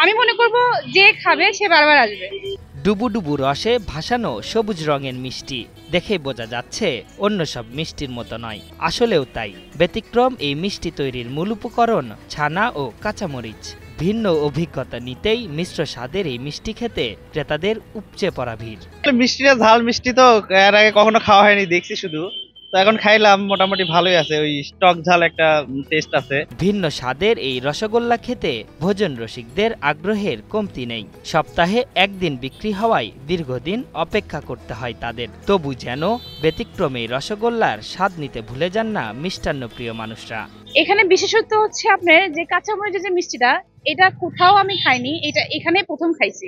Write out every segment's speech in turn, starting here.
আমি মনে করব যে খাবে সে বারবার আসবে। ডুবু ডুবু রসে ভাসানো সবুজ রঙের মিষ্টি দেখে বোঝা যাচ্ছে অন্য সব মিষ্টির মতো নয়, আসলেও তাই। ব্যতিক্রম এই মিষ্টি তৈরির মূল উপকরণ ছানা ও কাঁচামরিচ। ভিন্ন অভিজ্ঞতা নিতেই মিশ্র স্বাদের এই মিষ্টি খেতে ক্রেতাদের উপচে পড়া ভিড়। মিষ্টিটা ঝাল মিষ্টি তো এর আগে কখনো খাওয়া হয়নি, দেখছি শুধু, তো এখন খাইলাম, মোটামুটি ভালোই আছে, ওই টক ঝাল একটা টেস্ট আছে। ভিন্ন স্বাদের এই রসগোল্লা খেতে ভোজন রসিকদের আগ্রহের কমতি নেই। সপ্তাহে একদিন বিক্রি হওয়ায় দীর্ঘদিন অপেক্ষা করতে হয় তাদের। তবু যেন ব্যতিক্রমে রসগোল্লার স্বাদ নিতে ভুলে যান না মিষ্টান্ন প্রিয় মানুষরা। এখানে বিশেষত্ব হচ্ছে আপনার যে কাঁচামরিচের যে মিষ্টিটা, এটা কোথাও আমি খাইনি, এটা এখানে প্রথম খাইছি।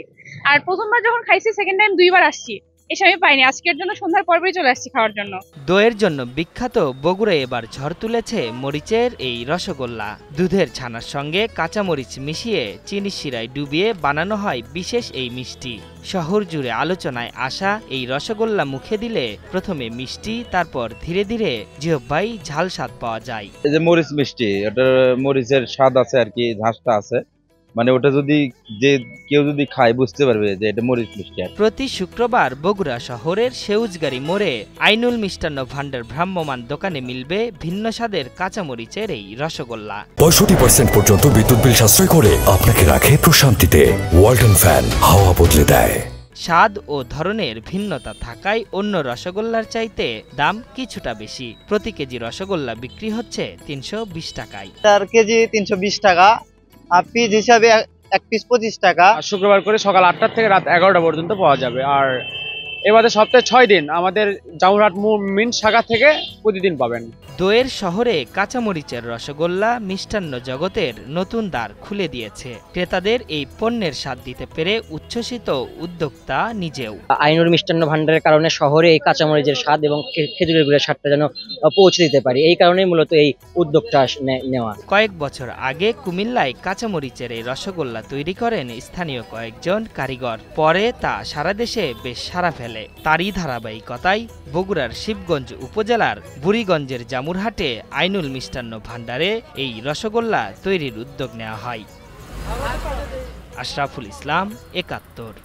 আর প্রথমবার যখন খাইছি সেকেন্ড টাইম 2বার আসছি, এসে আমি পাইনি, আজকের জন্য সন্ধ্যার পর্বেই চলে আসছি খাওয়ার জন্য। দইয়ের জন্য বিখ্যাত বগুড়া এবার ঝড় তুলেছে মরিচের এই রসগোল্লা। দুধের ছানার সঙ্গে কাঁচামরিচ মিশিয়ে চিনি শিরায় ডুবিয়ে বানানো হয় বিশেষ এই মিষ্টি। শহর জুড়ে আলোচনায় আসা এই রসগোল্লা মুখে দিলে প্রথমে মিষ্টি, তারপর ধীরে ধীরে জিহ্বায় ঝাল স্বাদ পাওয়া যায়। এই যে মরিচ মিষ্টি, ওটার মরিচের স্বাদ আছে আর কি, ঝাঁসটা আছে, মানে ওটা যদি কেউ যদি খায় বুঝতে পারবে যে এটা মরিচ মিষ্টি। প্রতি শুক্রবার বগুড়া শহরের সেউজগাড়ি মোড়ে আইনুল মিষ্টান্ন ভান্ডার ভ্রাম্যমাণ দোকানে মিলবে ভিন্ন স্বাদের কাঁচামরিচের এই রসগোল্লা। 65% পর্যন্ত বিদ্যুৎ বিল সাশ্রয় করে আপনাকে রাখে প্রশান্তিতে। ওয়ালটন ফ্যান হাওয়া বদলে দেয়। স্বাদ ও ধরনের ভিন্নতা থাকায় অন্য রসগোল্লার চাইতে দাম কিছুটা বেশি। প্রতি কেজি রসগোল্লা বিক্রি হচ্ছে 320 টাকায়। 4 কেজি 320 টাকা, আর পিস হিসাবে এক পিস 25 টাকা। শুক্রবার করে সকাল 8টা থেকে রাত 11টা পর্যন্ত পাওয়া যাবে। আর এবারে সপ্তাহে 6 দিন আমাদের জামুরহাট মেন শাখা থেকে প্রতিদিন পাবেন। দইয়ের শহরে কাঁচামরিচের রসগোল্লা মিষ্টান্ন জগতের নতুন দ্বার খুলে দিয়েছে। ক্রেতাদের এই পণ্যের স্বাদ দিতে পেরে উচ্ছ্বসিত উদ্যোক্তা নিজেও। আইনুল মিষ্টান্ন ভান্ডারের কারণে শহরে এই কাঁচামরিচের স্বাদ এবং খেজুরের গুড়ের স্বাদটা যেন পৌঁছে দিতে পারি, এই কারণেই মূলত এই উদ্যোগটা নেওয়া। কয়েক বছর আগে কুমিল্লায় কাঁচামরিচের এই রসগোল্লা তৈরি করেন স্থানীয় কয়েকজন কারিগর। পরে তা সারা দেশে বেশ সাড়া ফেলে। তারই ধারাবাহিকতায় বগুড়ার শিবগঞ্জ উপজেলার বুড়িগঞ্জের জামুরহাটে আইনুল মিষ্টান্ন ভান্ডারে এই রসগোল্লা তৈরির উদ্যোগ নেওয়া হয়। আশরাফুল ইসলাম, ৭১।